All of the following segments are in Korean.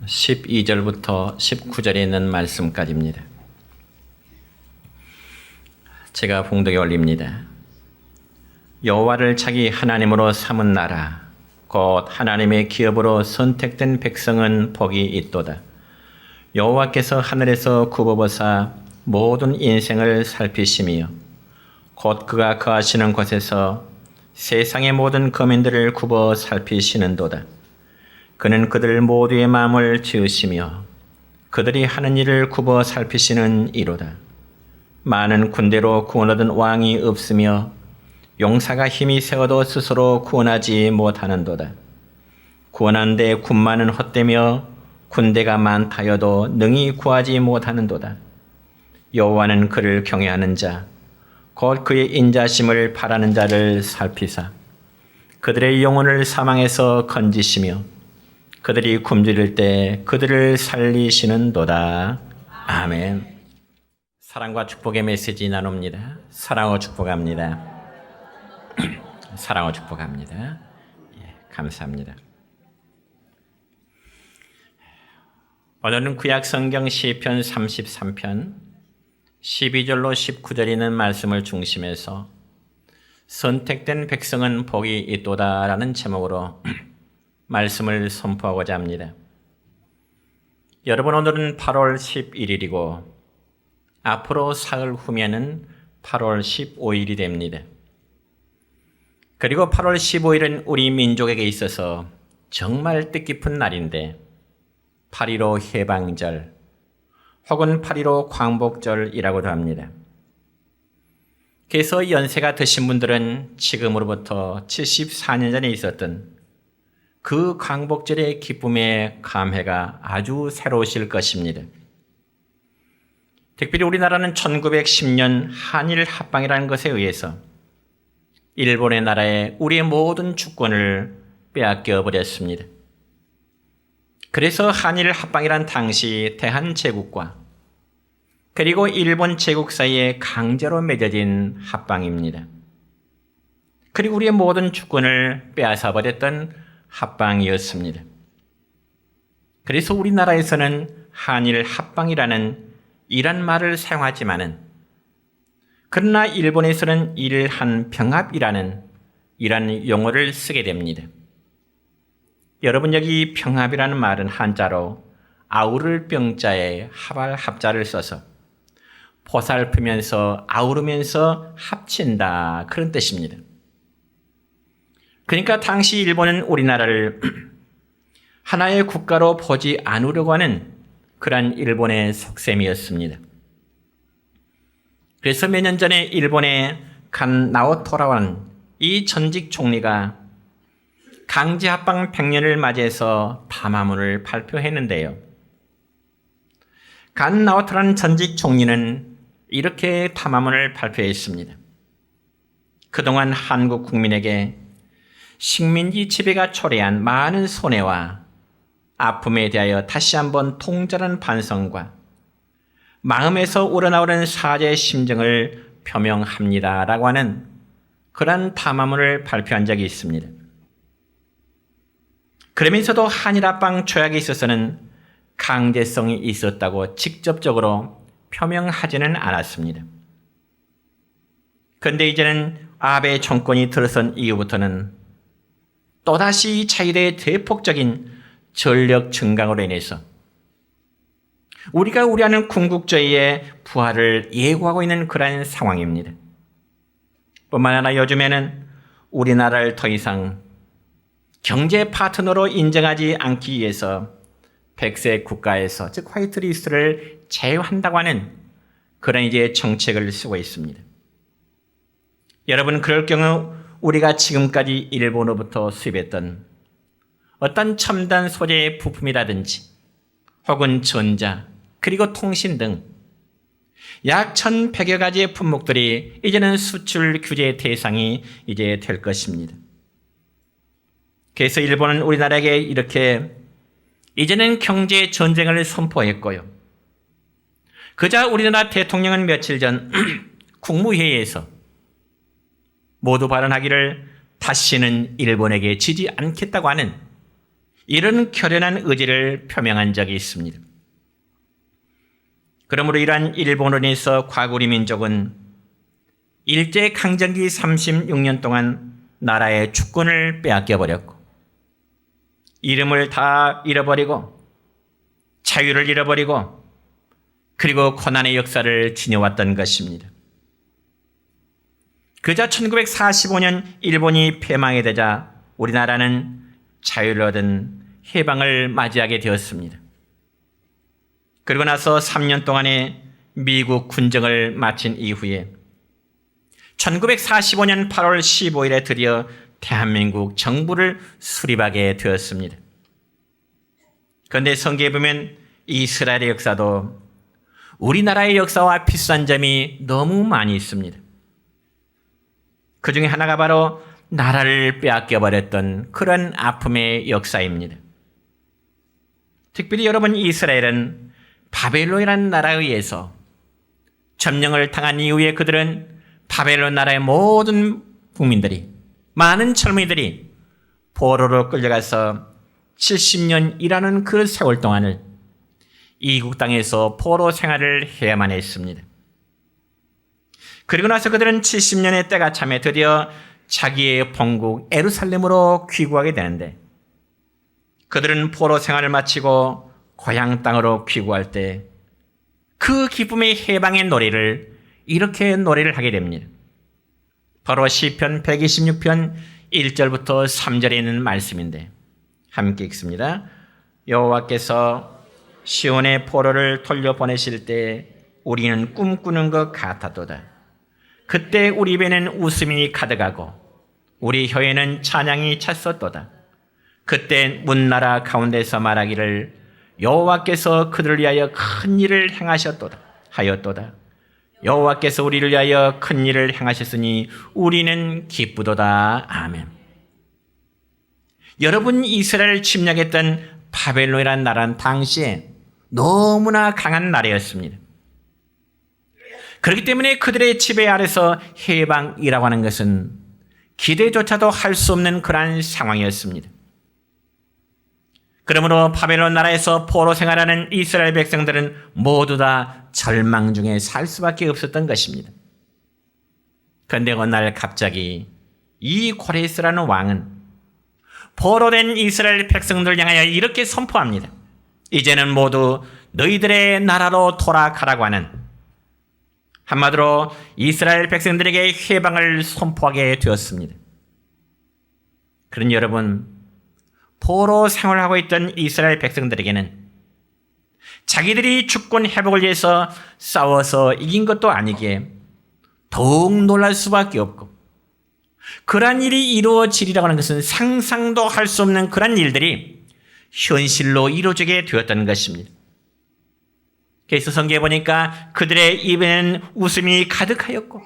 12절부터 19절에 있는 말씀까지입니다. 제가 봉독에 올립니다. 여호와를 자기 하나님으로 삼은 나라 곧 하나님의 기업으로 선택된 백성은 복이 있도다. 여호와께서 하늘에서 굽어보사 모든 인생을 살피시며 곧 그가 거하시는 곳에서 세상의 모든 거민들을 굽어 살피시는도다. 그는 그들 모두의 마음을 지으시며 그들이 하는 일을 굽어 살피시는 이로다. 많은 군대로 구원 얻은 왕이 없으며 용사가 힘이 세어도 스스로 구원하지 못하는도다. 구원한 데 군마는 헛되며 군대가 많다여도 능히 구하지 못하는도다. 여호와는 그를 경외하는 자 곧 그의 인자심을 바라는 자를 살피사 그들의 영혼을 사망에서 건지시며 그들이 굶주릴 때 그들을 살리시는도다. 아멘. 사랑과 축복의 메시지 나눕니다. 사랑하고 축복합니다. 사랑하고 축복합니다. 감사합니다. 오늘은 구약 성경 시편 33편 12절로 19절에 있는 말씀을 중심해서 선택된 백성은 복이 있도다라는 제목으로 말씀을 선포하고자 합니다. 여러분, 오늘은 8월 11일이고 앞으로 사흘 후면은 8월 15일이 됩니다. 그리고 8월 15일은 우리 민족에게 있어서 정말 뜻깊은 날인데 8.15 해방절 혹은 8.15 광복절이라고도 합니다. 그래서 연세가 드신 분들은 지금으로부터 74년 전에 있었던 그 광복절의 기쁨의 감회가 아주 새로우실 것입니다. 특별히 우리나라는 1910년 한일 합방이라는 것에 의해서 일본의 나라에 우리의 모든 주권을 빼앗겨 버렸습니다. 그래서 한일 합방이란 당시 대한제국과 그리고 일본 제국 사이에 강제로 맺어진 합방입니다. 그리고 우리의 모든 주권을 빼앗아 버렸던 합방이었습니다. 그래서 우리나라에서는 한일 합방이라는 이란 말을 사용하지만은 그러나 일본에서는 일한병합이라는 이란 용어를 쓰게 됩니다. 여러분, 여기 병합이라는 말은 한자로 아우를 병자에 합할 합자를 써서 보살피면서 아우르면서 합친다, 그런 뜻입니다. 그러니까 당시 일본은 우리나라를 하나의 국가로 보지 않으려고 하는 그러한 일본의 속셈이었습니다. 그래서 몇 년 전에 일본의 간 나오토라는 이 전직 총리가 강제합방 100년을 맞이해서 담화문을 발표했는데요. 간 나오토라는 전직 총리는 이렇게 담화문을 발표했습니다. 그동안 한국 국민에게 식민지 지배가 초래한 많은 손해와 아픔에 대하여 다시 한번 통절한 반성과 마음에서 우러나오는 사죄의 심정을 표명합니다라고 하는 그러한 담화문을 발표한 적이 있습니다. 그러면서도 한일합방 조약에 있어서는 강제성이 있었다고 직접적으로 표명하지는 않았습니다. 그런데 이제는 아베 정권이 들어선 이후부터는 또다시 자유대의 대폭적인 전력 증강으로 인해서 우리가 우려하는 군국주의의 부활을 예고하고 있는 그러한 상황입니다. 뿐만 아니라 요즘에는 우리나라를 더 이상 경제 파트너로 인정하지 않기 위해서 백색 국가에서, 즉 화이트리스트를 제외한다고 하는 그런 이제 정책을 쓰고 있습니다. 여러분, 그럴 경우 우리가 지금까지 일본으로부터 수입했던 어떤 첨단 소재의 부품이라든지 혹은 전자 그리고 통신 등 약 1,100여 가지의 품목들이 이제는 수출 규제 대상이 이제 될 것입니다. 그래서 일본은 우리나라에게 이렇게 이제는 경제 전쟁을 선포했고요. 그자 우리나라 대통령은 며칠 전 국무회의에서 모두 발언하기를 다시는 일본에게 지지 않겠다고 하는 이런 결연한 의지를 표명한 적이 있습니다. 그러므로 이러한 일본으로 인해서 과거 우리 민족은 일제강점기 36년 동안 나라의 주권을 빼앗겨 버렸고 이름을 다 잃어버리고 자유를 잃어버리고 그리고 고난의 역사를 지녀왔던 것입니다. 그저 1945년 일본이 패망이 되자 우리나라는 자유를 얻은 해방을 맞이하게 되었습니다. 그리고 나서 3년 동안의 미국 군정을 마친 이후에 1945년 8월 15일에 드디어 대한민국 정부를 수립하게 되었습니다. 그런데 성경에 보면 이스라엘의 역사도 우리나라의 역사와 비슷한 점이 너무 많이 있습니다. 그 중에 하나가 바로 나라를 빼앗겨버렸던 그런 아픔의 역사입니다. 특별히 여러분, 이스라엘은 바벨론이라는 나라에 의해서 점령을 당한 이후에 그들은 바벨론 나라의 모든 국민들이, 많은 젊은이들이 포로로 끌려가서 70년이라는 그 세월 동안을 이국 땅에서 포로 생활을 해야만 했습니다. 그리고 나서 그들은 70년의 때가 참에 드디어 자기의 본국 예루살렘으로 귀국하게 되는데, 그들은 포로 생활을 마치고 고향 땅으로 귀국할 때 그 기쁨의 해방의 노래를 이렇게 노래를 하게 됩니다. 바로 시편 126편 1절부터 3절에 있는 말씀인데 함께 읽습니다. 여호와께서 시온의 포로를 돌려보내실 때 우리는 꿈꾸는 것 같았도다. 그때 우리 입에는 웃음이 가득하고 우리 혀에는 찬양이 찼었도다. 그때 문나라 가운데서 말하기를 여호와께서 그들을 위하여 큰 일을 행하셨도다 하였도다. 여호와께서 우리를 위하여 큰 일을 행하셨으니 우리는 기쁘도다. 아멘. 여러분, 이스라엘을 침략했던 바벨론이라는 나라는 당시에 너무나 강한 나라였습니다. 그렇기 때문에 그들의 지배 아래서 해방이라고 하는 것은 기대조차도 할 수 없는 그러한 상황이었습니다. 그러므로 바벨론 나라에서 포로 생활하는 이스라엘 백성들은 모두 다 절망 중에 살 수밖에 없었던 것입니다. 그런데 어느 날 갑자기 이 고레스라는 왕은 포로된 이스라엘 백성들을 향하여 이렇게 선포합니다. 이제는 모두 너희들의 나라로 돌아가라고 하는, 한마디로 이스라엘 백성들에게 해방을 선포하게 되었습니다. 그런 여러분, 포로 생활하고 있던 이스라엘 백성들에게는 자기들이 주권 회복을 위해서 싸워서 이긴 것도 아니기에 더욱 놀랄 수밖에 없고, 그러한 일이 이루어지리라고 하는 것은 상상도 할 수 없는 그러한 일들이 현실로 이루어지게 되었다는 것입니다. 그래서 성경에 보니까 그들의 입에는 웃음이 가득하였고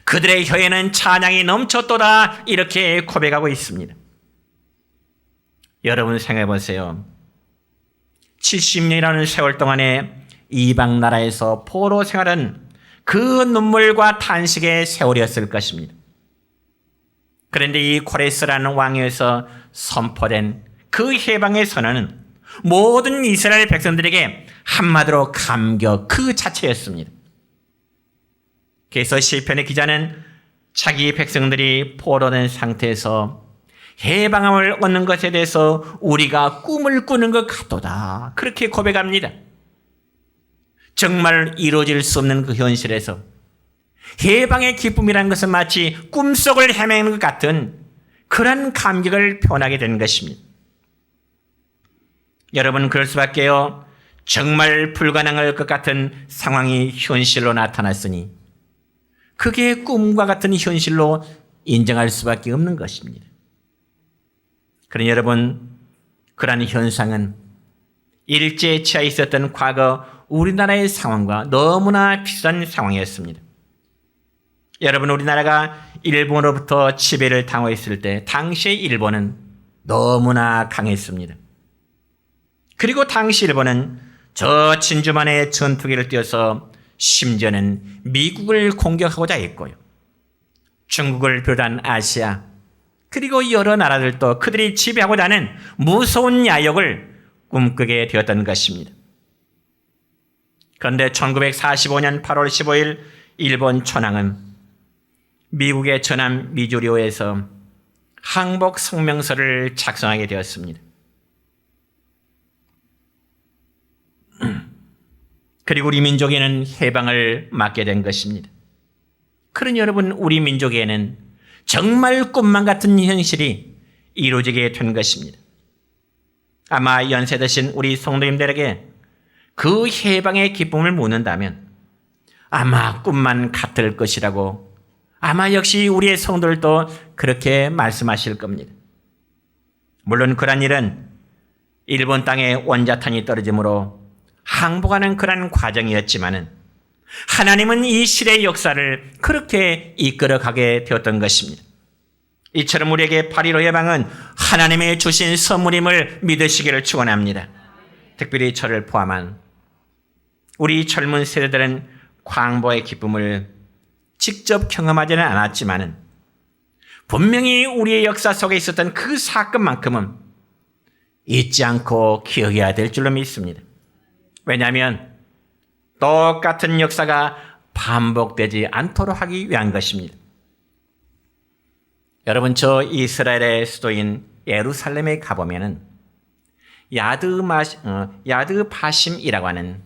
그들의 혀에는 찬양이 넘쳤도다, 이렇게 고백하고 있습니다. 여러분 생각해 보세요. 70년이라는 세월 동안에 이방 나라에서 포로 생활은 그 눈물과 탄식의 세월이었을 것입니다. 그런데 이 고레스라는 왕에서 선포된 그 해방의 선언은 모든 이스라엘 백성들에게 한마디로 감격 그 자체였습니다. 그래서 시편의 기자는 자기 백성들이 포로된 상태에서 해방함을 얻는 것에 대해서 우리가 꿈을 꾸는 것 같도다, 그렇게 고백합니다. 정말 이루어질 수 없는 그 현실에서 해방의 기쁨이라는 것은 마치 꿈속을 헤매는 것 같은 그런 감격을 표현하게 된 것입니다. 여러분, 그럴 수밖에요. 정말 불가능할 것 같은 상황이 현실로 나타났으니 그게 꿈과 같은 현실로 인정할 수밖에 없는 것입니다. 그러니 여러분, 그러한 현상은 일제에 취해 있었던 과거 우리나라의 상황과 너무나 비슷한 상황이었습니다. 여러분, 우리나라가 일본으로부터 지배를 당했을 때 당시의 일본은 너무나 강했습니다. 그리고 당시 일본은 저 진주만의 전투기를 띄워서 심지어는 미국을 공격하고자 했고요. 중국을 비롯한 아시아, 그리고 여러 나라들도 그들이 지배하고자 하는 무서운 야욕을 꿈꾸게 되었던 것입니다. 그런데 1945년 8월 15일 일본 천황은 미국의 전남 미주리오에서 항복 성명서를 작성하게 되었습니다. 그리고 우리 민족에는 해방을 맞게 된 것입니다. 그러니 여러분, 우리 민족에는 정말 꿈만 같은 현실이 이루어지게 된 것입니다. 아마 연세 드신 우리 성도님들에게 그 해방의 기쁨을 묻는다면 아마 꿈만 같을 것이라고 아마 역시 우리의 성도들도 그렇게 말씀하실 겁니다. 물론 그런 일은 일본 땅에 원자탄이 떨어짐으로 항복하는 그런 과정이었지만은 하나님은 이 시대의 역사를 그렇게 이끌어가게 되었던 것입니다. 이처럼 우리에게 8.15 해방은 하나님의 주신 선물임을 믿으시기를 축원합니다. 특별히 저를 포함한 우리 젊은 세대들은 광복의 기쁨을 직접 경험하지는 않았지만은 분명히 우리의 역사 속에 있었던 그 사건만큼은 잊지 않고 기억해야 될 줄로 믿습니다. 왜냐하면 똑같은 역사가 반복되지 않도록 하기 위한 것입니다. 여러분, 저 이스라엘의 수도인 예루살렘에 가보면은 야드 바심이라고 하는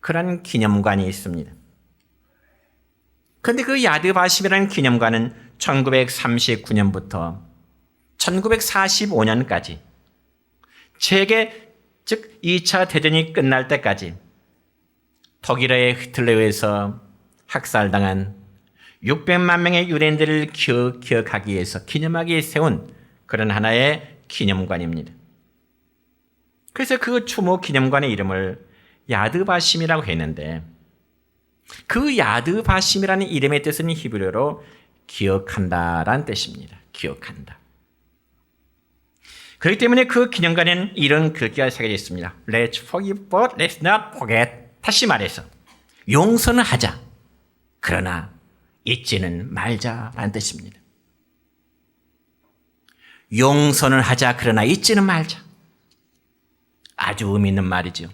그런 기념관이 있습니다. 그런데 그 야드 바심이라는 기념관은 1939년부터 1945년까지 세계, 즉 2차 대전이 끝날 때까지 독일의 히틀러에 의해서 학살당한 600만 명의 유대인들을 기억하기 위해서 기념하기 위해 세운 그런 하나의 기념관입니다. 그래서 그 추모 기념관의 이름을 야드바심이라고 했는데 그 야드바심이라는 이름의 뜻은 히브리어로 기억한다라는 뜻입니다. 기억한다. 그렇기 때문에 그 기념관에는 이런 글귀가 새겨져 있습니다. Let's forgive but let's not forget. 다시 말해서 용서는 하자. 그러나 잊지는 말자라는 뜻입니다. 용서는 하자. 그러나 잊지는 말자. 아주 의미 있는 말이죠.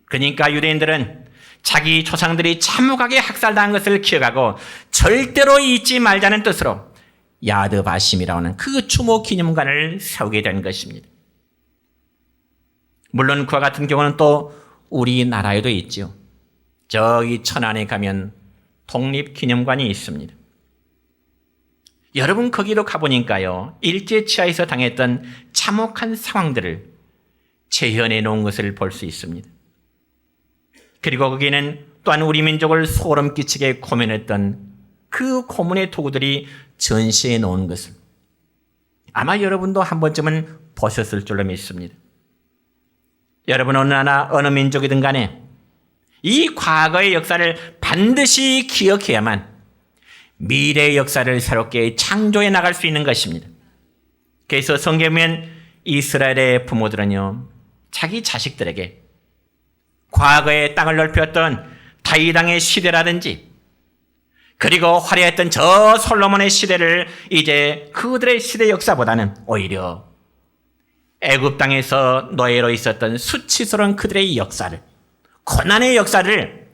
그러니까 유대인들은 자기 조상들이 참혹하게 학살당한 것을 기억하고 절대로 잊지 말자는 뜻으로 야드바심이라고 하는 그 추모 기념관을 세우게 된 것입니다. 물론 그와 같은 경우는 또 우리나라에도 있죠. 저기 천안에 가면 독립기념관이 있습니다. 여러분 거기도 가보니까요, 일제치하에서 당했던 참혹한 상황들을 재현해 놓은 것을 볼 수 있습니다. 그리고 거기는 또한 우리 민족을 소름 끼치게 고민했던 그 고문의 도구들이 전시해 놓은 것을 아마 여러분도 한 번쯤은 보셨을 줄로 믿습니다. 여러분 어느 나라 어느 민족이든 간에 이 과거의 역사를 반드시 기억해야만 미래의 역사를 새롭게 창조해 나갈 수 있는 것입니다. 그래서 성경에 보면 이스라엘의 부모들은요, 자기 자식들에게 과거에 땅을 넓혔던 다윗 왕의 시대라든지 그리고 화려했던 저 솔로몬의 시대를 이제 그들의 시대 역사보다는 오히려 애굽 땅에서 노예로 있었던 수치스러운 그들의 역사를, 고난의 역사를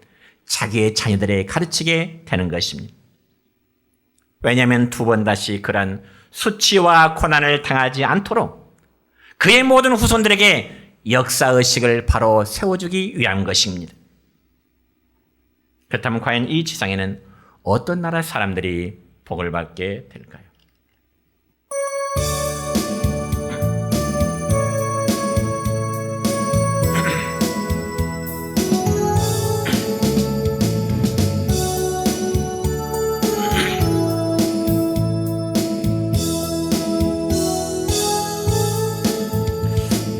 자기의 자녀들에게 가르치게 되는 것입니다. 왜냐하면 두 번 다시 그런 수치와 고난을 당하지 않도록 그의 모든 후손들에게 역사의식을 바로 세워주기 위한 것입니다. 그렇다면 과연 이 지상에는 어떤 나라 사람들이 복을 받게 될까요?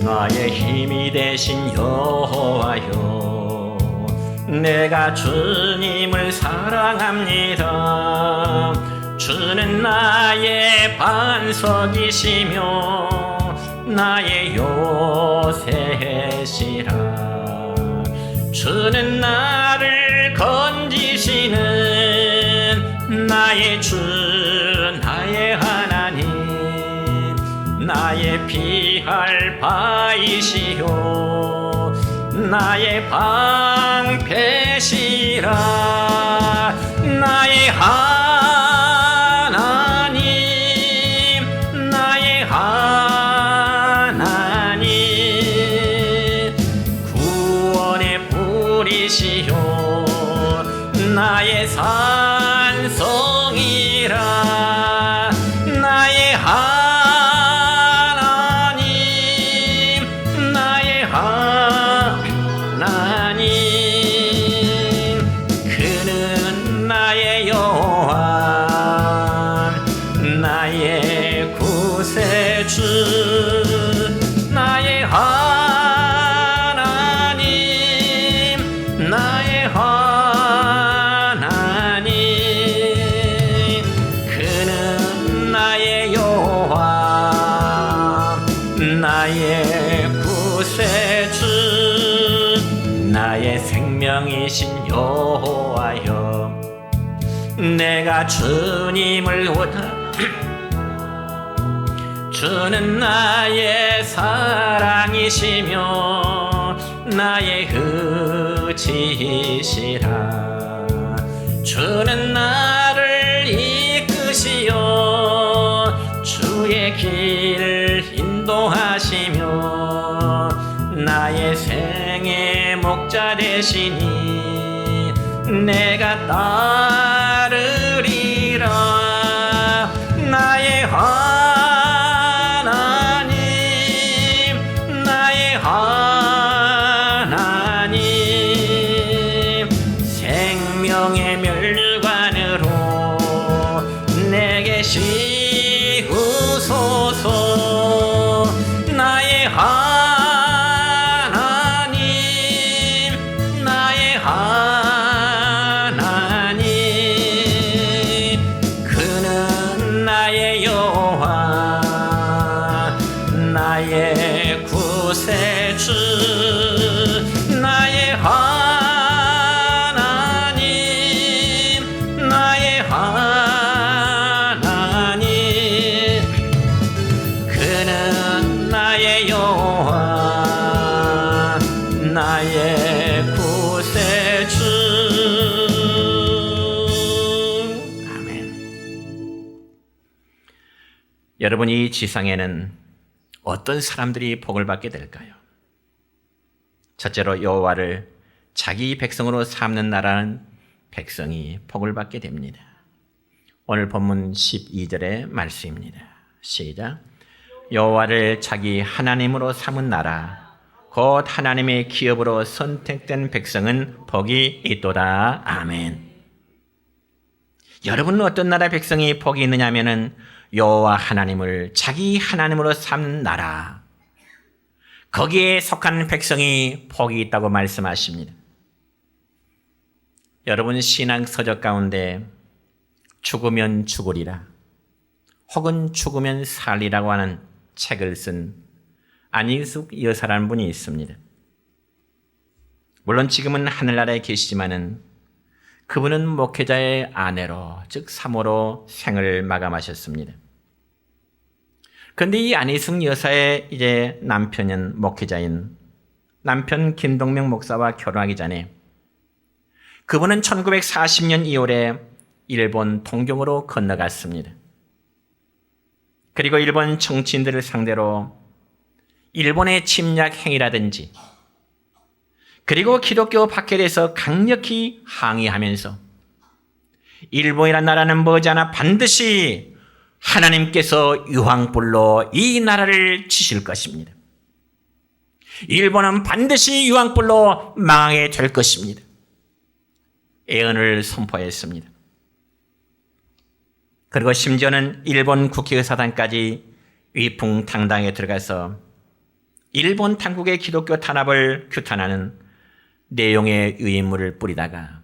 나의 힘이 되신 여호와여, 내가 주님을 사랑합니다. 주는 나의 반석이시며 나의 요새시라. 주는 나를 건지시는 나의 주, 나의 하나님. 나의 피할 바이시요 나의 방패시라 나의 하나님 나의 하나님 구원의 뿌리시요 나의 산성이라 나의 하나님 나의 하나님 그는 나의 여호와 나의 구세주 나의 하나님 나의 하나님 그는 나의 여호와 나의 구세주 나의 생명이신 여호와여 내가 주님을 주는 나의 사랑이시며 나의 의지시라 주는 나를 이끄시어 주의 길을 인도하시며 나의 생의 목자 되시니 내가 따르리라 나의 하나님 나의 하나님 생명의 멸관으로 내게 씌우소서 나의 하나님 나의 하나님 그는 나의 여호와 나의 구세주 나의 하나님 나의 하나님 그는 나의 여호와 나의 구세주 아멘. 여러분 이 지상에는 어떤 사람들이 복을 받게 될까요? 첫째로 여호와를 자기 백성으로 삼는 나라는 백성이 복을 받게 됩니다. 오늘 본문 12절의 말씀입니다. 시작. 여호와를 자기 하나님으로 삼은 나라 곧 하나님의 기업으로 선택된 백성은 복이 있도다. 아멘. 여러분은 어떤 나라 백성이 복이 있느냐 하면은 여호와 하나님을 자기 하나님으로 삼는 나라 거기에 속한 백성이 복이 있다고 말씀하십니다. 여러분 신앙 서적 가운데 죽으면 죽으리라 혹은 죽으면 살리라고 하는 책을 쓴 안희숙 여사라는 분이 있습니다. 물론 지금은 하늘나라에 계시지만은 그분은 목회자의 아내로 즉 사모로 생을 마감하셨습니다. 그런데 이 안희숙 여사의 이제 남편은 목회자인 남편 김동명 목사와 결혼하기 전에 그분은 1940년 2월에 일본 동경으로 건너갔습니다. 그리고 일본 정치인들을 상대로 일본의 침략 행위라든지 그리고 기독교 박해에 대해서 강력히 항의하면서 일본이라는 나라는 머지않아 반드시 하나님께서 유황불로 이 나라를 치실 것입니다. 일본은 반드시 유황불로 망하게 될 것입니다. 예언을 선포했습니다. 그리고 심지어는 일본 국회의사당까지 위풍당당에 들어가서 일본 당국의 기독교 탄압을 규탄하는 내용의 유인물을 뿌리다가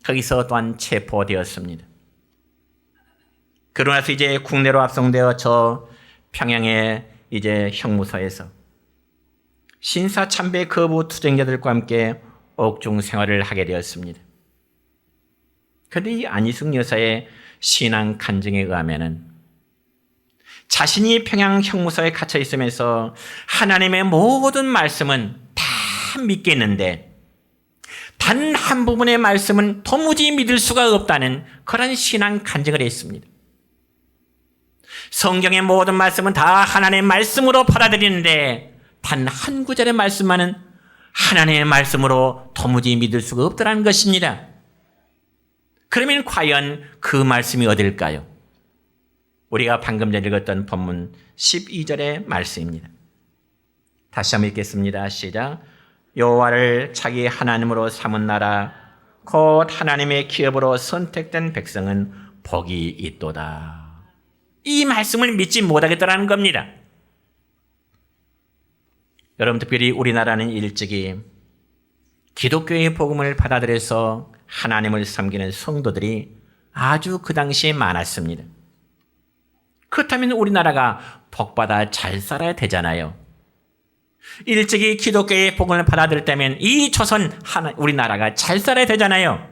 거기서 또한 체포되었습니다. 그러고 나서 이제 국내로 압송되어 저 평양의 이제 형무소에서 신사참배 거부 투쟁자들과 함께 옥중 생활을 하게 되었습니다. 그런데 이 안희숙 여사의 신앙 간증에 의하면은 자신이 평양 형무소에 갇혀 있으면서 하나님의 모든 말씀은 다 믿겠는데 단 한 부분의 말씀은 도무지 믿을 수가 없다는 그런 신앙 간증을 했습니다. 성경의 모든 말씀은 다 하나님의 말씀으로 받아들이는데 단 한 구절의 말씀만은 하나님의 말씀으로 도무지 믿을 수가 없다는 것입니다. 그러면 과연 그 말씀이 어딜까요? 우리가 방금 전에 읽었던 본문 12절의 말씀입니다. 다시 한번 읽겠습니다. 시작. 여호와를 자기 하나님으로 삼은 나라 곧 하나님의 기업으로 선택된 백성은 복이 있도다. 이 말씀을 믿지 못하겠다는 겁니다. 여러분, 특별히 우리나라는 일찍이 기독교의 복음을 받아들여서 하나님을 섬기는 성도들이 아주 그 당시에 많았습니다. 그렇다면 우리나라가 복받아 잘 살아야 되잖아요. 일찍이 기독교의 복음을 받아들였다면 이 조선 우리나라가 잘 살아야 되잖아요.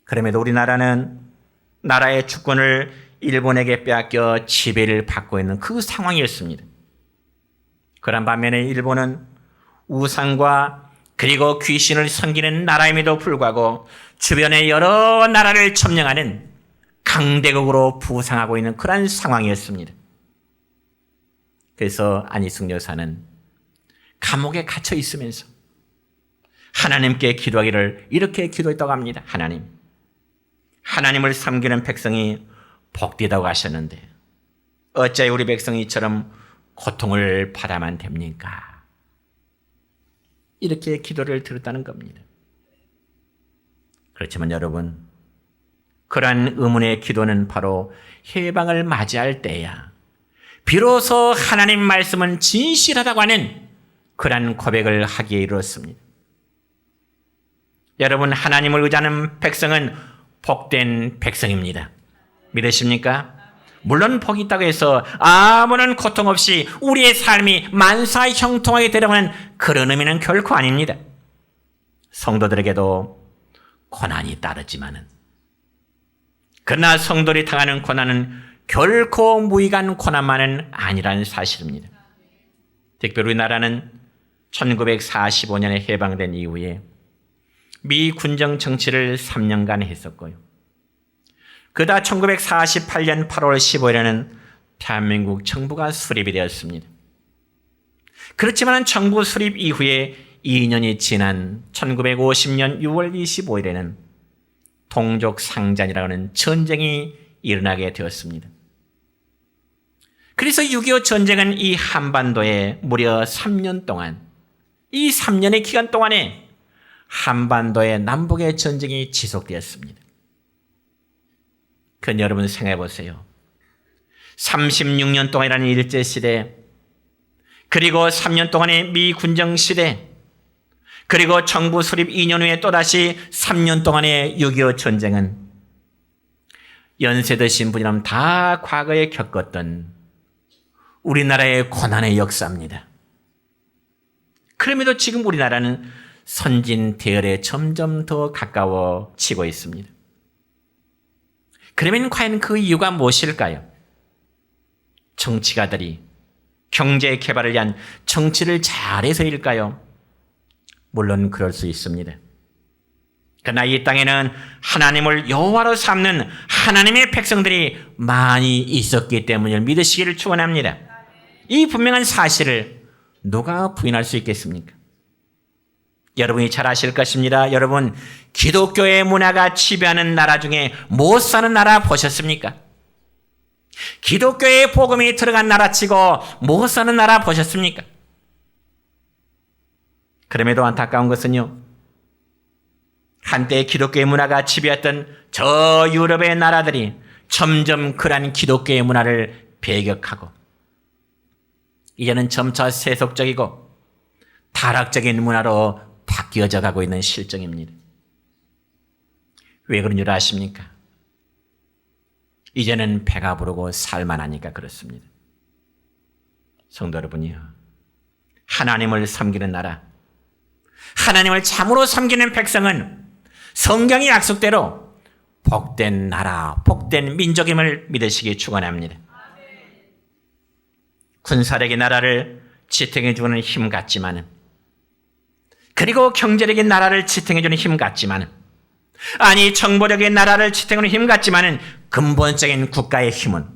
그럼에도 우리나라는 나라의 주권을 일본에게 빼앗겨 지배를 받고 있는 그 상황이었습니다. 그런 반면에 일본은 우상과 그리고 귀신을 섬기는 나라임에도 불구하고 주변의 여러 나라를 점령하는 강대국으로 부상하고 있는 그런 상황이었습니다. 그래서 안희숙 여사는 감옥에 갇혀 있으면서 하나님께 기도하기를 이렇게 기도했다고 합니다. 하나님을 섬기는 백성이 복되다고 하셨는데 어찌 우리 백성이 이처럼 고통을 받아만 됩니까? 이렇게 기도를 드렸다는 겁니다. 그렇지만 여러분, 그러한 의문의 기도는 바로 해방을 맞이할 때야 비로소 하나님 말씀은 진실하다고 하는 그러한 고백을 하기에 이르렀습니다. 여러분, 하나님을 의지하는 백성은 복된 백성입니다. 믿으십니까? 물론 복이 있다고 해서 아무런 고통 없이 우리의 삶이 만사히 형통하게 되려는 그런 의미는 결코 아닙니다. 성도들에게도 고난이 따르지만은 그러나 성도들이 당하는 고난은 결코 무익한 고난만은 아니라는 사실입니다. 특별히 우리나라는 1945년에 해방된 이후에 미 군정 정치를 3년간 했었고요. 그다 1948년 8월 15일에는 대한민국 정부가 수립이 되었습니다. 그렇지만 정부 수립 이후에 2년이 지난 1950년 6월 25일에는 동족상잔이라고 하는 전쟁이 일어나게 되었습니다. 그래서 6.25 전쟁은 이 한반도에 무려 3년 동안, 이 3년의 기간 동안에 한반도의 남북의 전쟁이 지속되었습니다. 그건 여러분 생각해 보세요. 36년 동안이라는 일제시대, 그리고 3년 동안의 미 군정시대, 그리고 정부 수립 2년 후에 또다시 3년 동안의 6.25 전쟁은 연세 드신 분이라면 다 과거에 겪었던 우리나라의 고난의 역사입니다. 그럼에도 지금 우리나라는 선진 대열에 점점 더 가까워지고 있습니다. 그러면 과연 그 이유가 무엇일까요? 정치가들이 경제 개발을 위한 정치를 잘해서일까요? 물론 그럴 수 있습니다. 그러나 이 땅에는 하나님을 여호와로 삼는 하나님의 백성들이 많이 있었기 때문을 믿으시기를 축원합니다. 이 분명한 사실을 누가 부인할 수 있겠습니까? 여러분이 잘 아실 것입니다. 여러분, 기독교의 문화가 지배하는 나라 중에 못 사는 나라 보셨습니까? 기독교의 복음이 들어간 나라치고 못 사는 나라 보셨습니까? 그럼에도 안타까운 것은요, 한때 기독교의 문화가 지배했던 저 유럽의 나라들이 점점 그러한 기독교의 문화를 배격하고 이제는 점차 세속적이고 타락적인 문화로 바뀌어져 가고 있는 실정입니다. 왜 그런 줄 아십니까? 이제는 배가 부르고 살만하니까 그렇습니다. 성도 여러분이요, 하나님을 섬기는 나라, 하나님을 참으로 섬기는 백성은 성경의 약속대로 복된 나라, 복된 민족임을 믿으시기 축원합니다. 군사력의 나라를 지탱해주는 힘 같지만은, 그리고 경제력의 나라를 지탱해주는 힘 같지만은, 아니 정보력의 나라를 지탱하는 힘 같지만은 근본적인 국가의 힘은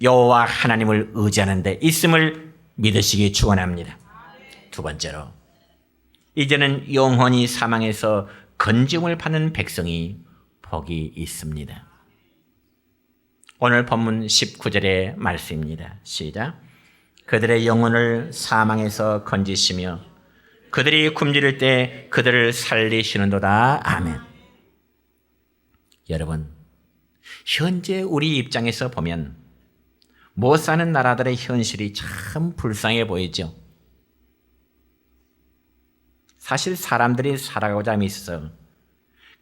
여호와 하나님을 의지하는 데 있음을 믿으시기 축원합니다. 두 번째로, 이제는 영원히 사망에서 건짐을 받는 백성이 복이 있습니다. 오늘 본문 19절의 말씀입니다. 시작. 그들의 영혼을 사망에서 건지시며 그들이 굶주릴 때 그들을 살리시는도다. 아멘. 여러분, 현재 우리 입장에서 보면 못 사는 나라들의 현실이 참 불쌍해 보이죠. 사실 사람들이 살아가고자 함에 있어서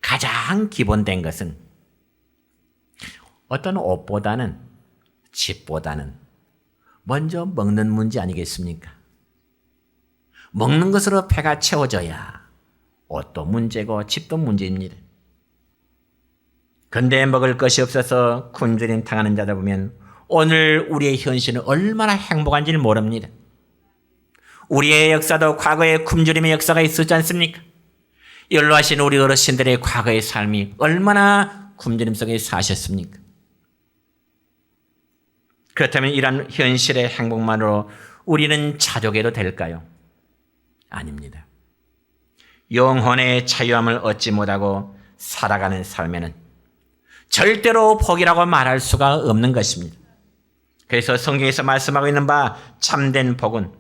가장 기본된 것은 어떤 옷보다는, 집보다는 먼저 먹는 문제 아니겠습니까? 먹는 것으로 배가 채워져야 옷도 문제고 집도 문제입니다. 근데 먹을 것이 없어서 굶주림 당하는 자들 보면 오늘 우리의 현실은 얼마나 행복한지를 모릅니다. 우리의 역사도 과거에 굶주림의 역사가 있었지 않습니까? 연로하신 우리 어르신들의 과거의 삶이 얼마나 굶주림 속에 사셨습니까? 그렇다면 이런 현실의 행복만으로 우리는 자족해도 될까요? 아닙니다. 영혼의 자유함을 얻지 못하고 살아가는 삶에는 절대로 복이라고 말할 수가 없는 것입니다. 그래서 성경에서 말씀하고 있는 바 참된 복은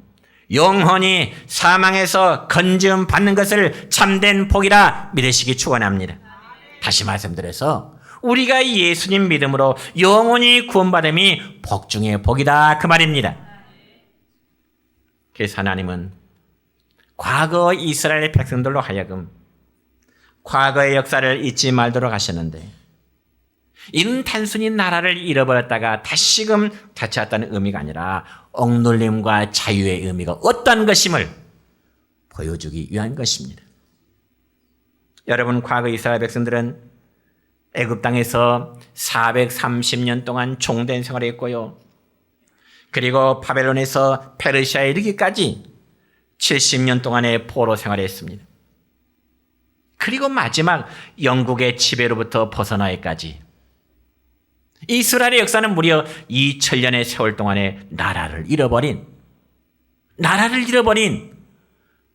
영혼이 사망에서 건지움 받는 것을 참된 복이라 믿으시기 축원합니다. 다시 말씀드려서 우리가 예수님 믿음으로 영혼이 구원받음이 복 중에 복이다, 그 말입니다. 그래서 하나님은 과거 이스라엘 백성들로 하여금 과거의 역사를 잊지 말도록 하셨는데, 이는 단순히 나라를 잃어버렸다가 다시금 되찾았다는 의미가 아니라 억눌림과 자유의 의미가 어떤 것임을 보여주기 위한 것입니다. 여러분, 과거 이스라엘 백성들은 애굽 땅에서 430년 동안 종된 생활을 했고요. 그리고 바벨론에서 페르시아에 이르기까지 70년 동안의 포로 생활을 했습니다. 그리고 마지막 영국의 지배로부터 벗어나기까지 이스라엘의 역사는 무려 2000년의 세월 동안에 나라를 잃어버린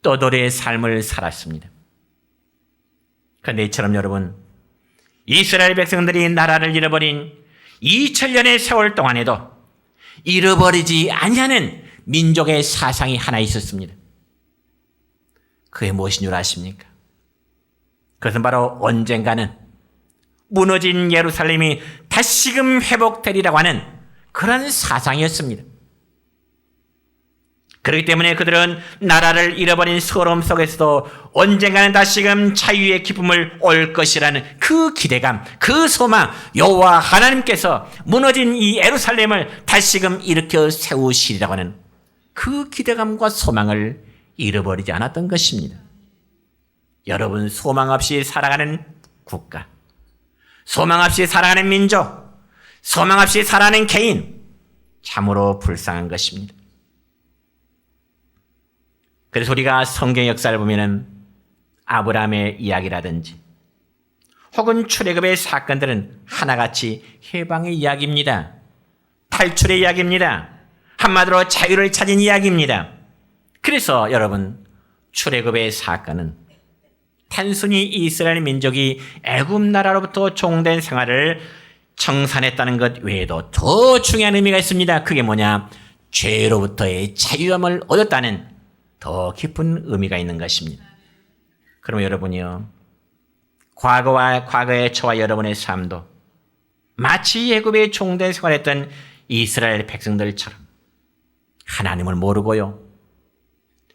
떠돌이의 삶을 살았습니다. 그런데 이처럼 여러분, 이스라엘 백성들이 나라를 잃어버린 2000년의 세월 동안에도 잃어버리지 아니하는 민족의 사상이 하나 있었습니다. 그게 무엇인 줄 아십니까? 그것은 바로 언젠가는 무너진 예루살렘이 다시금 회복되리라고 하는 그런 사상이었습니다. 그렇기 때문에 그들은 나라를 잃어버린 서러움 속에서도 언젠가는 다시금 자유의 기쁨을 올 것이라는 그 기대감, 그 소망, 여호와 하나님께서 무너진 이 예루살렘을 다시금 일으켜 세우시리라고 하는 그 기대감과 소망을 잃어버리지 않았던 것입니다. 여러분, 소망 없이 살아가는 국가, 소망 없이 살아가는 민족, 소망 없이 살아가는 개인, 참으로 불쌍한 것입니다. 그래서 우리가 성경 역사를 보면은 아브라함의 이야기라든지 혹은 출애굽의 사건들은 하나같이 해방의 이야기입니다. 탈출의 이야기입니다. 한마디로 자유를 찾은 이야기입니다. 그래서 여러분, 출애굽의 사건은 단순히 이스라엘 민족이 애굽 나라로부터 종된 생활을 청산했다는 것 외에도 더 중요한 의미가 있습니다. 그게 뭐냐? 죄로부터의 자유함을 얻었다는 더 깊은 의미가 있는 것입니다. 그럼 여러분이요, 과거의 저와 여러분의 삶도 마치 애굽에 종된 생활했던 이스라엘 백성들처럼 하나님을 모르고요,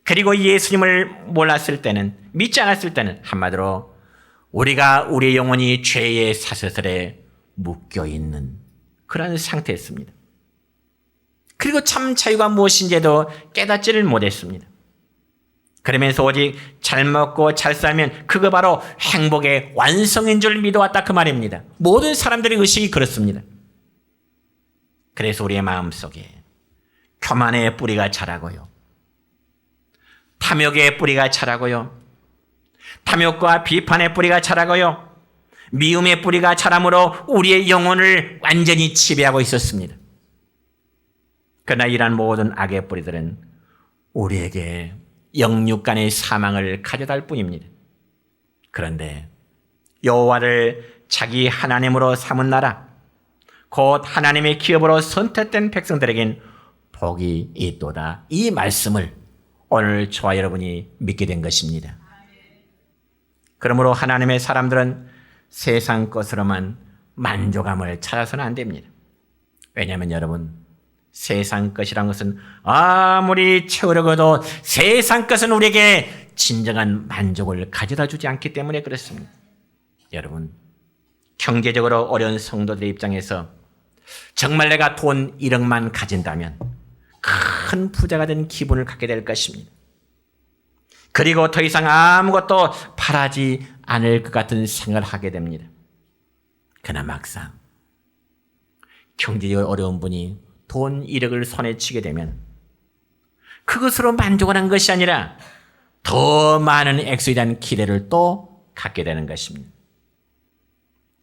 그리고 예수님을 몰랐을 때는, 믿지 않았을 때는 한마디로 우리의 영혼이 죄의 사슬에 묶여있는 그런 상태였습니다. 그리고 참 자유가 무엇인지도 깨닫지를 못했습니다. 그러면서 오직 잘 먹고 잘 살면 그거 바로 행복의 완성인 줄 믿어왔다, 그 말입니다. 모든 사람들의 의식이 그렇습니다. 그래서 우리의 마음속에 교만의 뿌리가 자라고요. 탐욕의 뿌리가 자라고요. 탐욕과 비판의 뿌리가 자라고요. 미움의 뿌리가 자라므로 우리의 영혼을 완전히 지배하고 있었습니다. 그러나 이러한 모든 악의 뿌리들은 우리에게 영육 간의 사망을 가져다 올 뿐입니다. 그런데 여호와를 자기 하나님으로 삼은 나라, 곧 하나님의 기업으로 선택된 백성들에겐 복이 있도다. 이 말씀을 오늘 저와 여러분이 믿게 된 것입니다. 그러므로 하나님의 사람들은 세상 것으로만 만족함을 찾아서는 안 됩니다. 왜냐하면 여러분, 세상 것이란 것은 아무리 채우려고 해도 세상 것은 우리에게 진정한 만족을 가져다 주지 않기 때문에 그렇습니다. 여러분, 경제적으로 어려운 성도들의 입장에서 정말 내가 돈 1억만 가진다면 큰 부자가 된 기분을 갖게 될 것입니다. 그리고 더 이상 아무것도 바라지 않을 것 같은 생각을 하게 됩니다. 그러나 막상 경제적으로 어려운 분이 돈 1억을 손에 쥐게 되면 그것으로 만족하는 것이 아니라 더 많은 액수에 대한 기대를 또 갖게 되는 것입니다.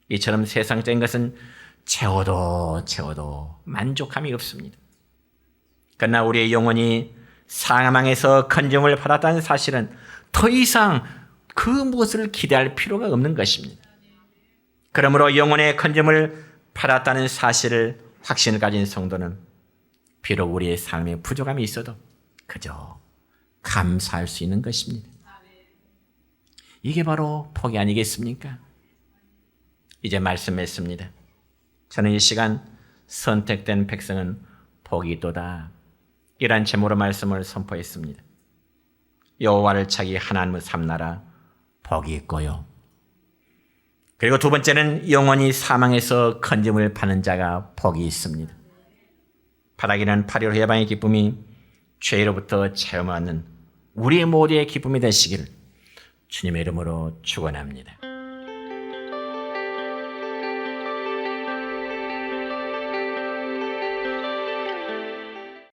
이처럼 세상적인 것은 채워도 만족함이 없습니다. 그러나 우리의 영혼이 사망에서 건짐을 받았다는 사실은 더 이상 그 무엇을 기대할 필요가 없는 것입니다. 그러므로 영혼의 건짐을 받았다는 사실을 확신을 가진 성도는 비록 우리의 삶에 부족함이 있어도 그저 감사할 수 있는 것입니다. 이게 바로 복이 아니겠습니까? 이제 말씀했습니다. 저는 이 시간 선택된 백성은 복이 있도다. 이란 제목으로 말씀을 선포했습니다. 여호와를 자기 하나님을 삼나라 복이 있고요. 그리고 두 번째는 영원히 사망에서 건짐을 받는 자가 복이 있습니다. 바라기는 8.15 해방의 기쁨이 죄로부터 체험하는 우리 모두의 기쁨이 되시기를 주님의 이름으로 축원합니다.